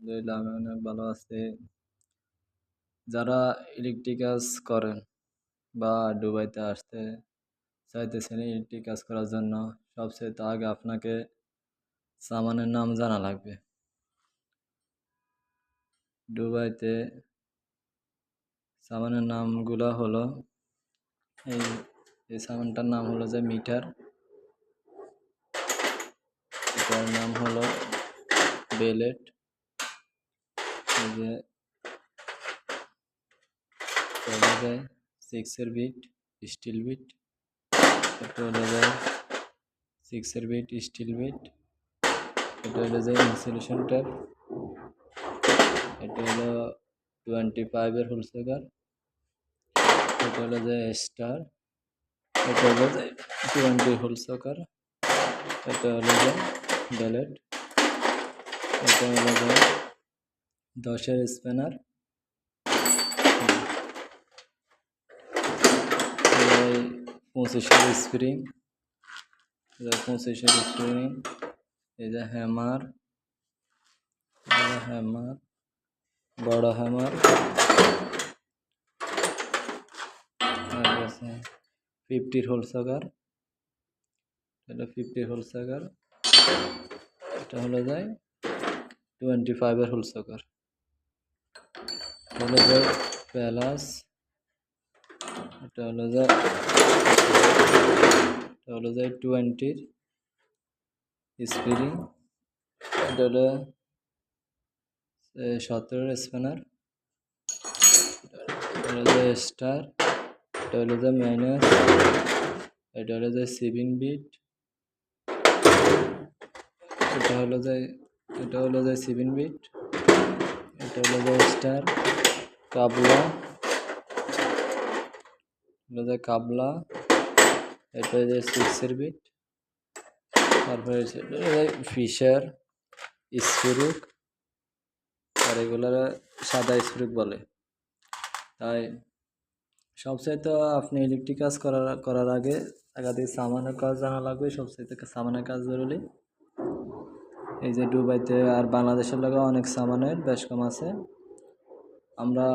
আলহামদুলিল্লাহ আমি অনেক ভালো আছি। যারা ইলেকট্রিক কাজ করেন বা দুবাইতে আসতে চাইতেছেন ইলেকট্রিক কাজ করার জন্য, সবচেয়ে আগে আপনাকে সামানের নাম জানা লাগবে। দুবাইতে সামানের নামগুলো হলো এই এই সামানটার নাম হলো যে মিটার, এটার নাম হলো বেলেট, এই যে 6-এর বিট, স্টিল বিট, এটা হলো যে 6-এর বিট, স্টিল বিট, এটা হলো যে ইনসুলেশন ট্যাপ, এটা হলো 25-এর হোল সেকার, এটা হলো যে স্টার, এটা হলো যে 20 হোল সেকার, এটা হলো যে বেলেট, এটা হলো যে 10-এর স্প্যানার, 25-এর স্প্রিং, 25-এর স্প্রিং, এই যে হ্যামার, বড় হ্যামার, 50 হোল সেকার, এটা 50 হোল সেকার, এটা হলো যায় 25-এর হোল সেকার, হলো যায় প্যালাস, এটা হলো যায় 20-র স্প্রিং, এটা হলো 17-এর স্প্যানার, এটা হলো যে স্টার, এটা হলো যে মাইনাস, এটা হলো যে 7 বিট, এটা হলো যে 7 বিট, এটা হলো যে স্টার, কাবলা, হলো যে কাবলা, এটা হলো যে 6-এর বিট, তারপরে ফিশার, স্ক্রুক, আর এগুলো সাদা স্ক্রুক বলে। তাই সবচাইতে আপনি ইলেকট্রিক কাজ করার আগে একাধিক সামানের কাজ জানা লাগবে, সবচাইতে সামানের কাজ জরুরি। এই যে দুবাইতে আর বাংলাদেশের লাগে অনেক সামানের বেশ কম আছে। আমরা